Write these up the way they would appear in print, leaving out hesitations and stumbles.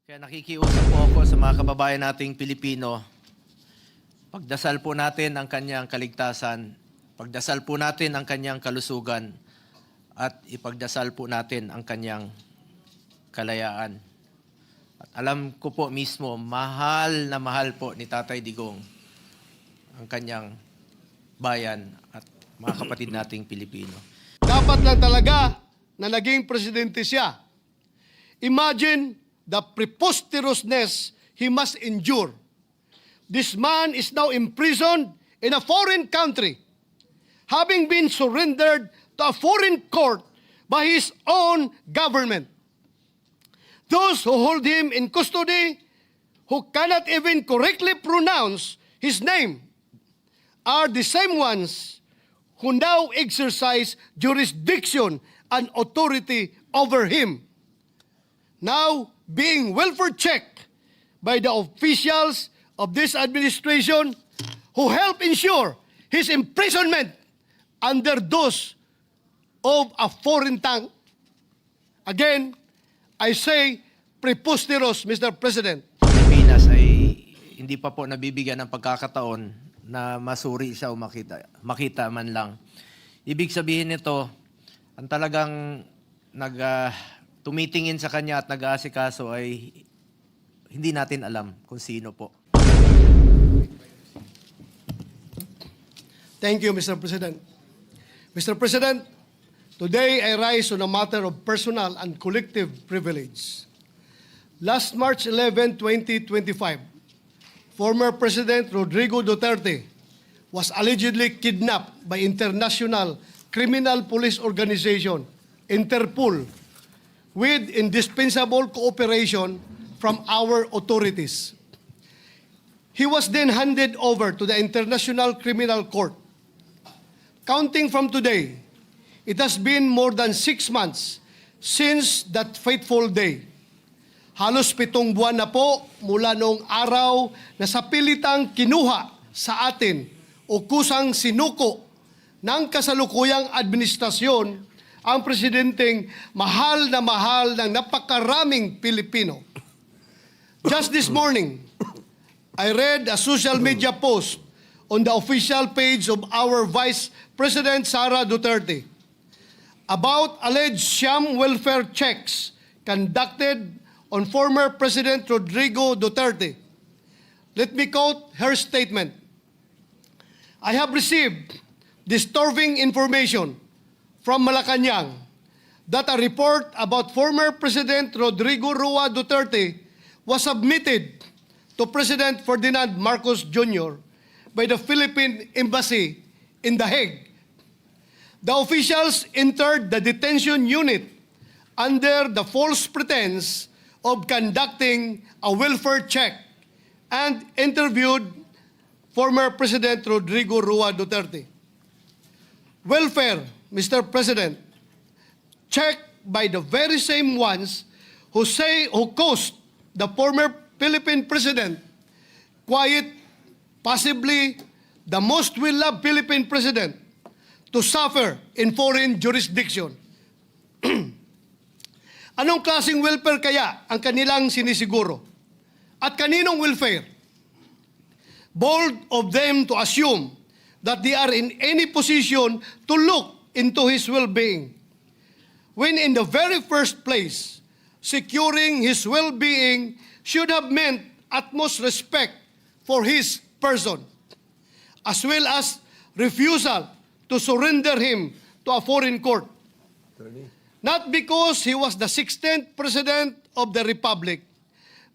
Kaya nakikiusap po ako sa mga kababayan nating Pilipino, pagdasal po natin ang kanyang kaligtasan, pagdasal po natin ang kanyang kalusugan, at ipagdasal po natin ang kanyang kalayaan. At alam ko po mismo, mahal na mahal po ni Tatay Digong ang kanyang bayan at mga kapatid nating Pilipino. Dapat lang talaga na naging presidente siya. Imagine the preposterousness he must endure. This man is now imprisoned in a foreign country, having been surrendered to a foreign court by his own government. Those who hold him in custody, who cannot even correctly pronounce his name, are the same ones who now exercise jurisdiction and authority over him, now being welfare checked by the officials of this administration who help ensure his imprisonment under those of a foreign tongue. Again, I say preposterous, Mr. President. Pilipinas ay hindi pa po nabibigyan ng pagkakataon na masuri siya o makita man lang. Ibig sabihin nito, ang talagang tumitingin sa kanya at nag-aasikaso ay hindi natin alam kung sino po. Thank you, Mr. President. Mr. President, today I rise on a matter of personal and collective privilege. Last March 11, 2025, former President Rodrigo Duterte was allegedly kidnapped by International Criminal Police Organization, Interpol, with indispensable cooperation from our authorities. He was then handed over to the International Criminal Court. Counting from today, it has been more than 6 months since that fateful day. Halos 7 buwan na po mula noong araw na sa pilitang kinuha sa atin o kusang sinuko ng kasalukuyang administrasyon ang presidenteng mahal ng napakaraming Pilipino. Just this morning, I read a social media post on the official page of our Vice President Sara Duterte about alleged sham welfare checks conducted on former President Rodrigo Duterte. Let me quote her statement. I have received disturbing information from Malacanang that a report about former President Rodrigo Roa Duterte was submitted to President Ferdinand Marcos Jr. by the Philippine Embassy in The Hague. The officials entered the detention unit under the false pretense of conducting a welfare check and interviewed former President Rodrigo Roa Duterte. Welfare, Mr. President, checked by the very same ones who caused the former Philippine President, quiet, possibly the most well-loved Philippine President, to suffer in foreign jurisdiction. Anong klaseng welfare kaya ang kanilang sinisiguro? At kaninong welfare? Bold of them to assume that they are in any position to look into his well-being, when in the very first place, securing his well-being should have meant utmost respect for his person, as well as refusal to surrender him to a foreign court. Not because he was the 16th President of the Republic,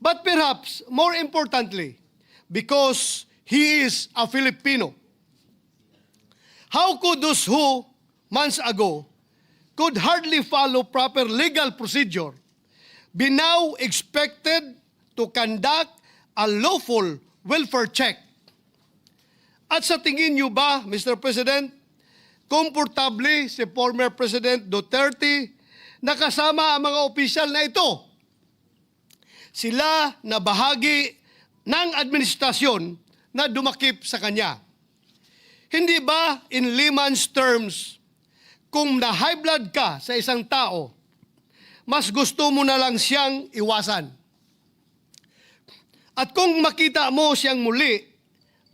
but perhaps more importantly, because he is a Filipino. How could those who, months ago, could hardly follow proper legal procedure be now expected to conduct a lawful welfare check? At sa tingin niyo ba, Mr. President, komportable si former President Duterte na kasama ang mga opisyal na ito? Sila na bahagi ng administrasyon na dumakip sa kanya. Hindi ba, in layman's terms, kung na-high blood ka sa isang tao, mas gusto mo na lang siyang iwasan? At kung makita mo siyang muli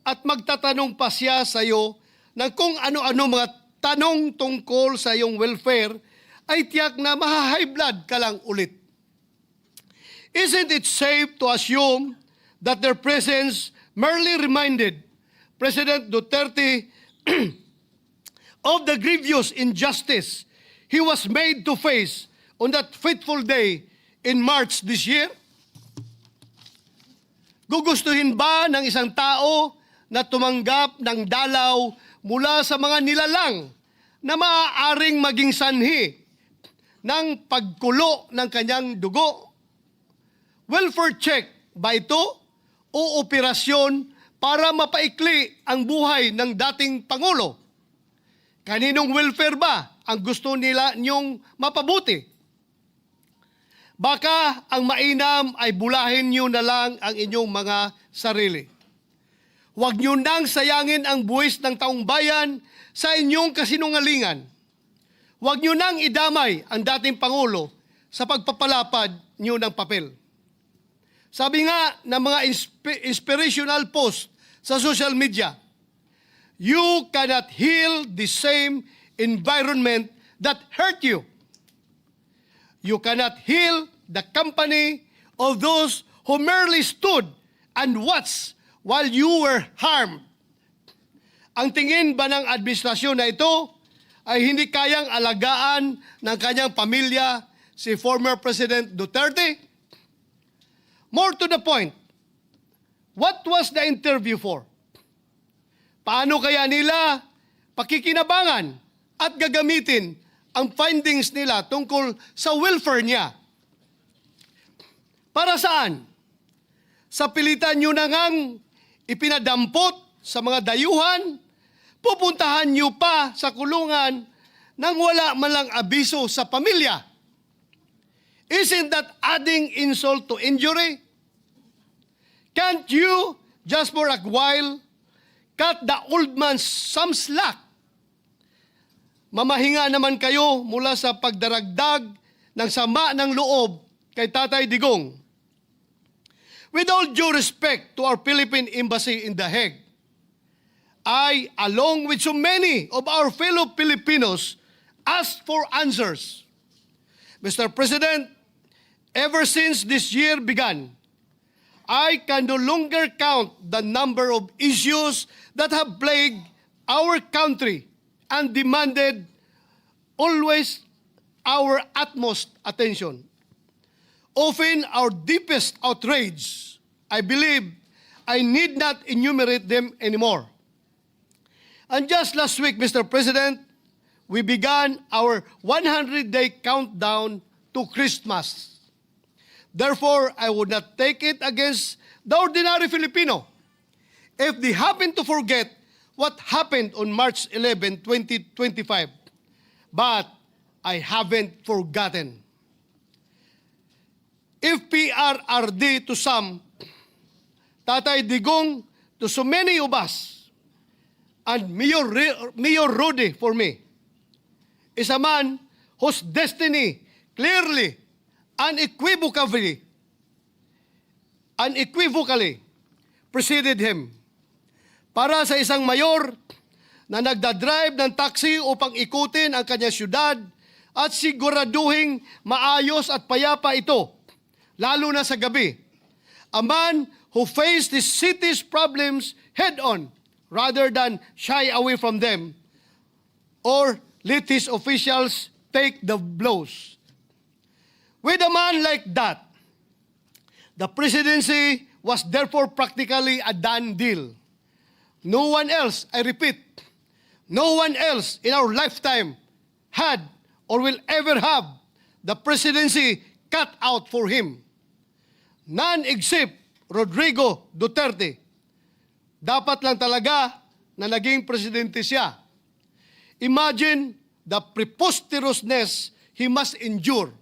at magtatanong pa siya sa iyo ng kung ano-ano mga tanong tungkol sa iyong welfare, ay tiyak na maha-high blood ka lang ulit. Isn't it safe to assume that their presence merely reminded President Duterte of the grievous injustice he was made to face on that fateful day in March this year? Gugustuhin ba ng isang tao na tumanggap ng dalaw mula sa mga nilalang na maaaring maging sanhi ng pagkulo ng kanyang dugo? Welfare check ba ito o operasyon para mapaikli ang buhay ng dating Pangulo? Kaninong welfare ba ang gusto nila niyong mapabuti? Baka ang mainam ay bulahin niyo na lang ang inyong mga sarili. Huwag niyo nang sayangin ang buwis ng taong bayan sa inyong kasinungalingan. Huwag niyo nang idamay ang dating Pangulo sa pagpapalapad niyo ng papel. Sabi nga ng mga inspirational post sa social media, you cannot heal the same environment that hurt you. You cannot heal the company of those who merely stood and watched while you were harmed. Ang tingin ba ng administrasyon na ito ay hindi kayang alagaan ng kanyang pamilya si former President Duterte? More to the point, what was the interview for? Paano kaya nila pakikinabangan at gagamitin ang findings nila tungkol sa welfare niya? Para saan? Sa pilitan nyo na ngang ipinadampot sa mga dayuhan, pupuntahan nyo pa sa kulungan nang wala man lang abiso sa pamilya. Isn't that adding insult to injury? Can't you, just for a while, cut the old man some slack? Mamahinga naman kayo mula sa pagdaragdag ng sama ng loob kay Tatay Digong. With all due respect to our Philippine Embassy in The Hague, I, along with so many of our fellow Filipinos, asked for answers. Mr. President, ever since this year began, I can no longer count the number of issues that have plagued our country and demanded always our utmost attention. Often our deepest outrage, I believe I need not enumerate them anymore. And just last week, Mr. President, we began our 100-day countdown to Christmas. Therefore, I would not take it against the ordinary Filipino if they happen to forget what happened on March 11, 2025. But I haven't forgotten. If PRRD to some, Tatay Digong to so many of us, and Mayor Rudy for me, is a man whose destiny clearly, unequivocally preceded him. Para sa isang mayor na nagdadrive ng taxi upang ikutin ang kanyang syudad at siguraduhing maayos at payapa ito, lalo na sa gabi. A man who faced the city's problems head-on rather than shy away from them or let his officials take the blows. With a man like that, the presidency was therefore practically a done deal. No one else, I repeat, no one else in our lifetime had or will ever have the presidency cut out for him. None except Rodrigo Duterte. Dapat lang talaga na naging presidente siya. Imagine the preposterousness he must endure.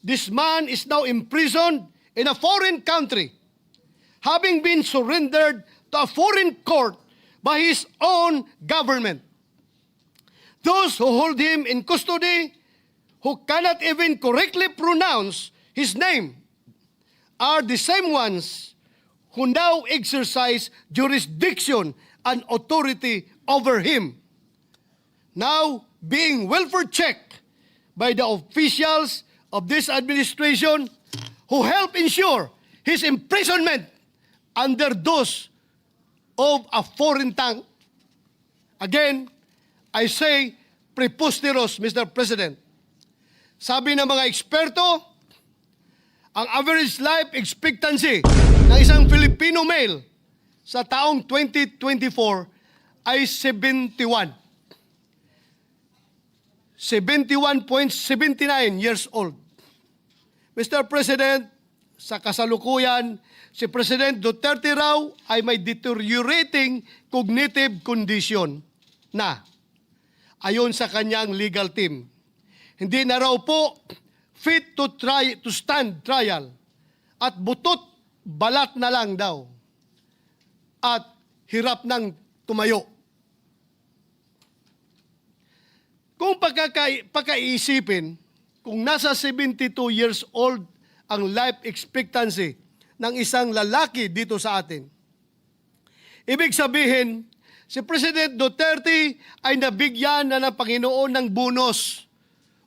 This man is now imprisoned in a foreign country, having been surrendered to a foreign court by his own government. Those who hold him in custody, who cannot even correctly pronounce his name, are the same ones who now exercise jurisdiction and authority over him, now being welfare checked by the officials of this administration who help ensure his imprisonment under those of a foreign tongue. Again, I say preposterous, Mr. President. Sabi ng mga eksperto, ang average life expectancy ng isang Filipino male sa taong 2024 ay 71. 71.79 years old. Mr. President, sa kasalukuyan, si President Duterte raw ay may deteriorating cognitive condition na, ayon sa kanyang legal team. Hindi na raw po fit to stand trial at butot balat na lang daw at hirap ng tumayo. Kung pagkaiisipin, kung nasa 72 years old ang life expectancy ng isang lalaki dito sa atin, ibig sabihin, si President Duterte ay nabigyan na ng Panginoon ng bonus.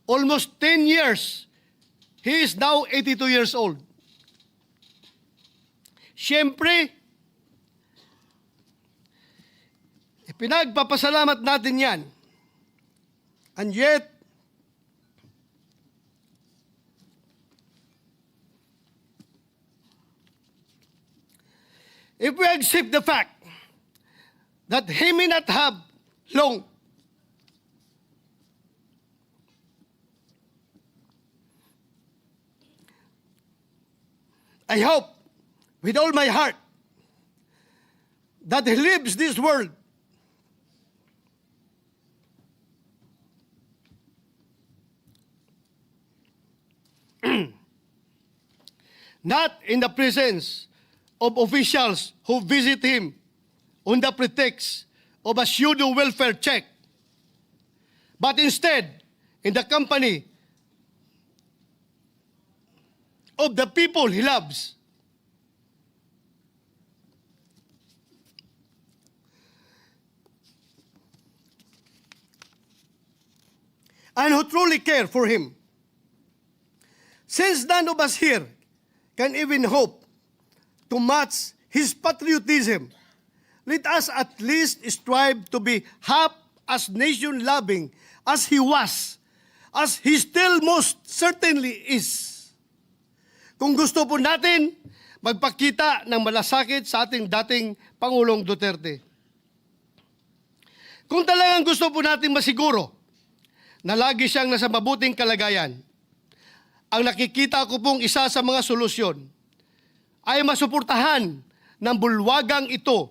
Almost 10 years. He is now 82 years old. Siyempre, pinagpapasalamat natin yan. And yet, if we accept the fact that he may not have long, I hope with all my heart that he leaves this world not in the presence of officials who visit him on the pretext of a pseudo welfare check, but instead in the company of the people he loves. And who truly care for him. Since none of us here can even hope to match his patriotism, let us at least strive to be half as nation-loving as he was, as he still most certainly is. Kung gusto po natin magpakita ng malasakit sa ating dating Pangulong Duterte. Kung talagang gusto po natin masiguro na lagi siyang nasa mabuting kalagayan, ang nakikita ko pong isa sa mga solusyon ay masuportahan ng bulwagang ito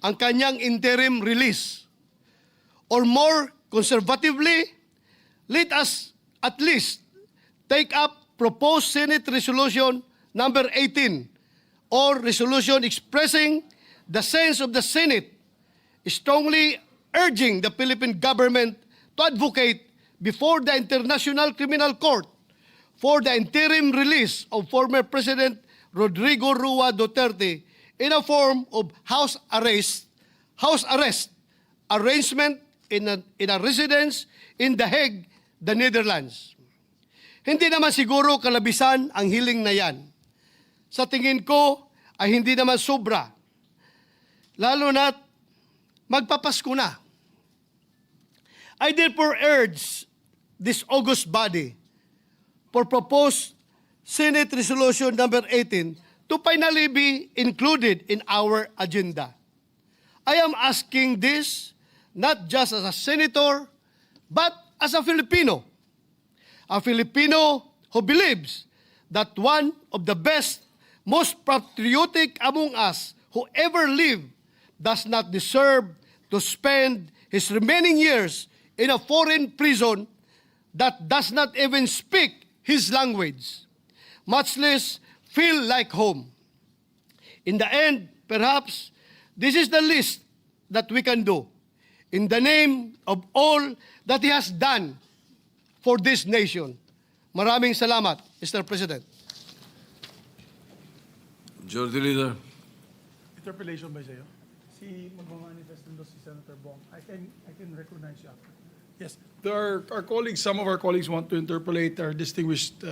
ang kanyang interim release. Or more conservatively, let us at least take up proposed Senate Resolution number 18 or resolution expressing the sense of the Senate strongly urging the Philippine government to advocate before the International Criminal Court for the interim release of former President Rodrigo Rua Duterte in a form of house arrest arrangement in a residence in The Hague, the Netherlands. Hindi naman siguro kalabisan ang hiling na yan. Sa tingin ko ay hindi naman sobra. Lalo na't magpapasko na. I therefore urge this august body for proposed Senate Resolution number 18 to finally be included in our agenda. I am asking this not just as a senator, but as a Filipino. A Filipino who believes that one of the best, most patriotic among us who ever lived does not deserve to spend his remaining years in a foreign prison that does not even speak his language, much less feel like home. In the end, perhaps, this is the least that we can do in the name of all that he has done for this nation. Maraming salamat, Mr. President. Majority Leader. interpellation ba sa'yo? Si magmamanifest din si Senator Bong. I can recognize you after. Yes. There are our colleagues, some of our colleagues want to interpolate our distinguished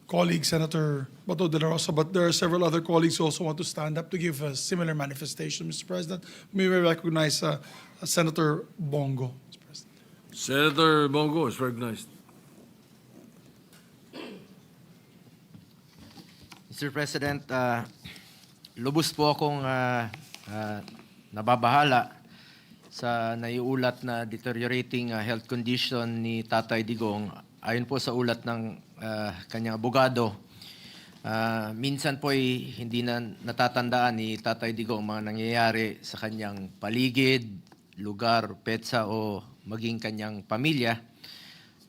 colleague, Senator Bato de la Rosa, but there are several other colleagues who also want to stand up to give a similar manifestation, Mr. President. May we recognize Senator Bongo, Mr. President. Senator Bongo is recognized. Mr. President, lubos po akong nababahala sa naiulat na deteriorating health condition ni Tatay Digong. Ayon po sa ulat ng kanyang abogado, minsan po ay hindi na natatandaan ni Tatay Digong mga nangyayari sa kanyang paligid, lugar, petsa o maging kanyang pamilya.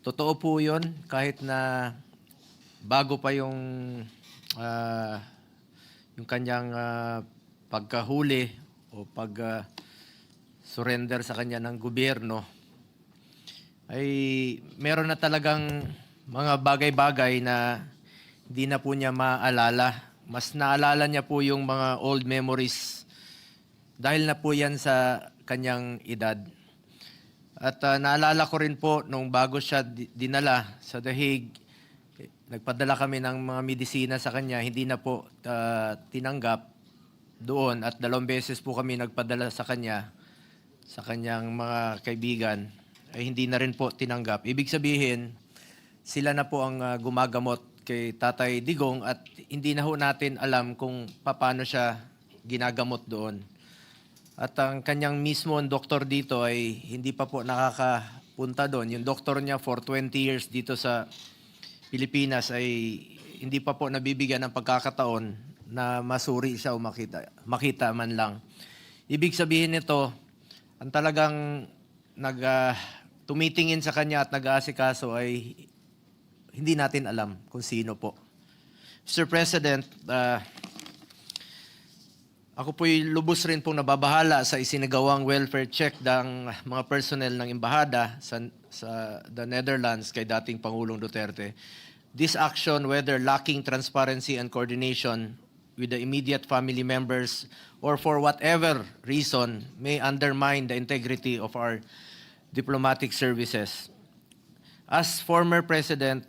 Totoo po yun, kahit na bago pa yung kanyang pagkahuli o surrender sa kanya ng gobyerno, ay meron na talagang mga bagay-bagay na hindi na po niya maalala. Mas naalala niya po yung mga old memories dahil na po yan sa kanyang edad. At naalala ko rin po nung bago siya dinala sa The Hague, nagpadala kami ng mga medisina sa kanya, hindi na po tinanggap doon at 2 beses po kami nagpadala sa kanya, sa kanyang mga kaibigan, ay hindi na rin po tinanggap. Ibig sabihin, sila na po ang gumagamot kay Tatay Digong at hindi na ho natin alam kung paano siya ginagamot doon. At ang kanyang mismo doktor dito ay hindi pa po nakakapunta doon. Yung doktor niya for 20 years dito sa Pilipinas ay hindi pa po nabibigyan ng pagkakataon na masuri siya o makita man lang. Ibig sabihin nito, ang talagang tumitingin sa kanya at nag-aasikaso ay hindi natin alam kung sino po. Mr. President, ako po'y lubos rin pong nababahala sa isinagawang welfare check ng mga personnel ng embahada sa the Netherlands kay dating Pangulong Duterte. This action, whether lacking transparency and coordination with the immediate family members or for whatever reason, may undermine the integrity of our diplomatic services. As former president,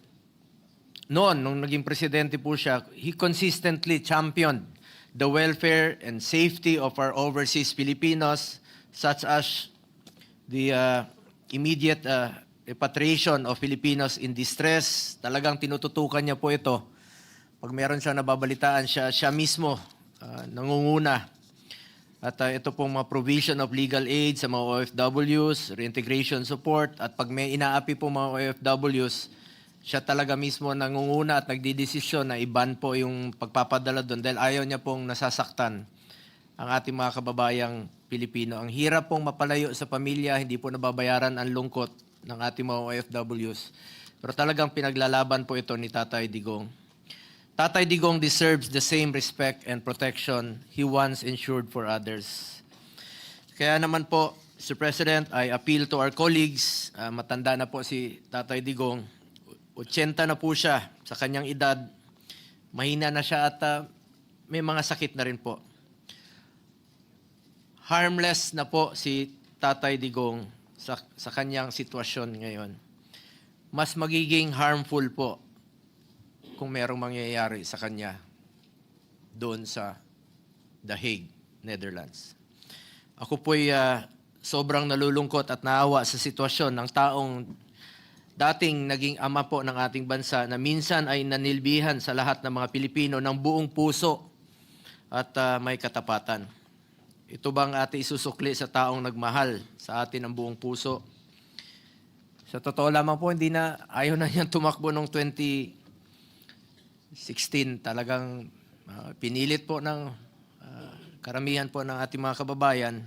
nung naging presidente po siya, he consistently championed the welfare and safety of our overseas Filipinos, such as the immediate repatriation of Filipinos in distress. Talagang tinututukan niya po ito. Pag meron siya nababalitaan, siya mismo nangunguna. At ito pong mga provision of legal aid sa mga OFWs, reintegration support, at pag may inaapi po mga OFWs, siya talaga mismo nangunguna at nagdidesisyon na i-ban po yung pagpapadala doon dahil ayaw niya pong nasasaktan ang ating mga kababayang Pilipino. Ang hirap pong mapalayo sa pamilya, hindi po nababayaran ang lungkot ng ating mga OFWs. Pero talagang pinaglalaban po ito ni Tatay Digong. Tatay Digong deserves the same respect and protection he once ensured for others. Kaya naman po, Mr. President, I appeal to our colleagues. Matanda na po si Tatay Digong. 80 na po siya sa kanyang edad. Mahina na siya at may mga sakit na rin po. Harmless na po si Tatay Digong sa kanyang sitwasyon ngayon. Mas magiging harmful po kung merong mangyayari sa kanya doon sa The Hague, Netherlands. Ako po'y sobrang nalulungkot at naawa sa sitwasyon ng taong dating naging ama po ng ating bansa na minsan ay nanilbihan sa lahat ng mga Pilipino ng buong puso at may katapatan. Ito bang ate isusukli sa taong nagmahal sa atin ng buong puso? Sa totoo lamang po, ayaw na niyang tumakbo noong 2016. Talagang pinilit po ng karamihan po ng ating mga kababayan.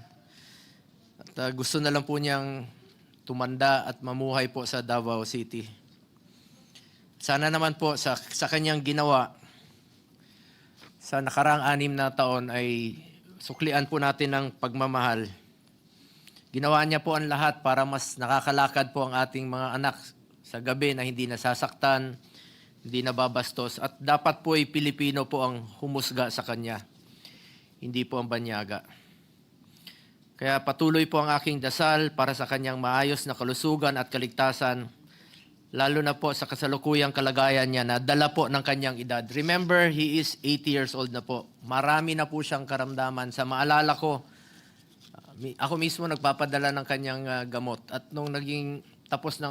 At gusto na lang po niyang tumanda at mamuhay po sa Davao City. Sana naman po sa kanyang ginawa sa nakaraang 6 na taon ay suklian po natin ng pagmamahal. Ginawa niya po ang lahat para mas nakakalakad po ang ating mga anak sa gabi na hindi nasasaktan, hindi nababastos at dapat po ay Pilipino po ang humusga sa kanya. hindi po ang banyaga. Kaya patuloy po ang aking dasal para sa kanyang maayos na kalusugan at kaligtasan, lalo na po sa kasalukuyang kalagayan niya na dala po ng kanyang edad. Remember, he is 80 years old na po. Marami na po siyang karamdaman. Sa maalala ko, ako mismo nagpapadala ng kanyang gamot. At nung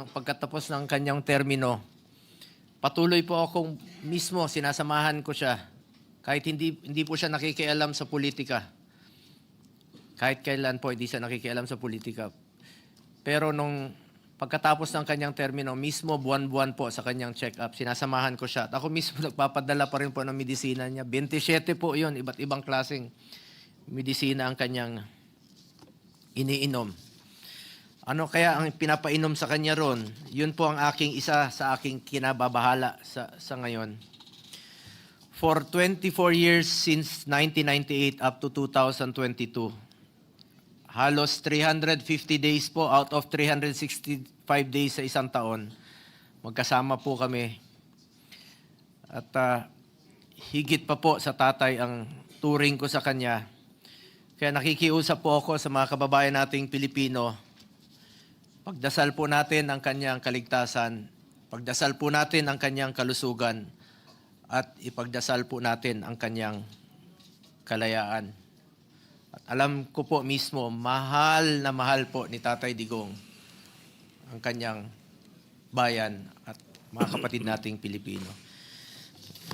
pagkatapos ng kanyang termino, patuloy po akong mismo sinasamahan ko siya. Kahit hindi po siya nakikialam sa politika. Kahit kailan po hindi siya nakikialam sa politika. Pero nung pagkatapos ng kanyang termino, mismo buwan-buwan po sa kanyang check-up, sinasamahan ko siya. At ako mismo nagpapadala pa rin po ng medisina niya. 27 po yun, iba't ibang klaseng medisina ang kanyang iniinom. Ano kaya ang pinapainom sa kanya ron? Yun po ang isa sa aking kinababahala sa ngayon. For 24 years since 1998 up to 2022, halos 350 days po out of 365 days sa isang taon, magkasama po kami. At higit pa po sa tatay ang turing ko sa kanya. Kaya nakikiusap po ako sa mga kababayan nating Pilipino, pagdasal po natin ang kanyang kaligtasan, pagdasal po natin ang kanyang kalusugan, at ipagdasal po natin ang kanyang kalayaan. At alam ko po mismo, mahal na mahal po ni Tatay Digong ang kanyang bayan at mga kapatid nating Pilipino.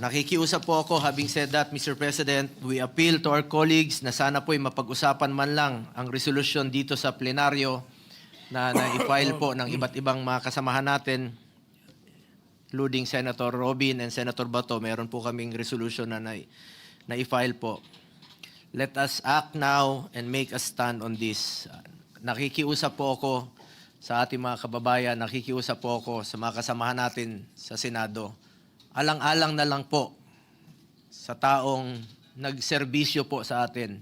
Nakikiusap po ako, having said that, Mr. President, we appeal to our colleagues na sana po'y mapag-usapan man lang ang resolusyon dito sa plenaryo na na-file po ng iba't ibang mga kasamahan natin, including Senator Robin and Senator Bato. Meron po kaming resolution na na-file po. Let us act now and make a stand on this. Nakikiusap po ako sa ating mga kababayan, nakikiusap po ako sa mga kasamahan natin sa Senado. Alang-alang na lang po sa taong nagserbisyo po sa atin,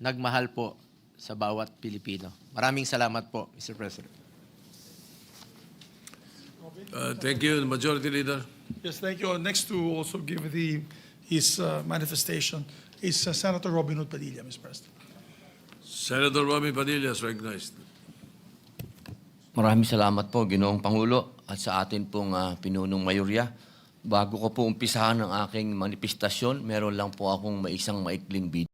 nagmahal po sa bawat Pilipino. Maraming salamat po, Mr. President. Thank you, Majority Leader. Yes, thank you. Next to also give his manifestation is Senator Robin Hood Padilla, Mr. President. Senator Romy Padilla is recognized. Maraming salamat po, Ginoong Pangulo, at sa atin pong pinunong mayorya. Bago ko po umpisahan ang aking manifestasyon, meron lang po akong isang maikling video.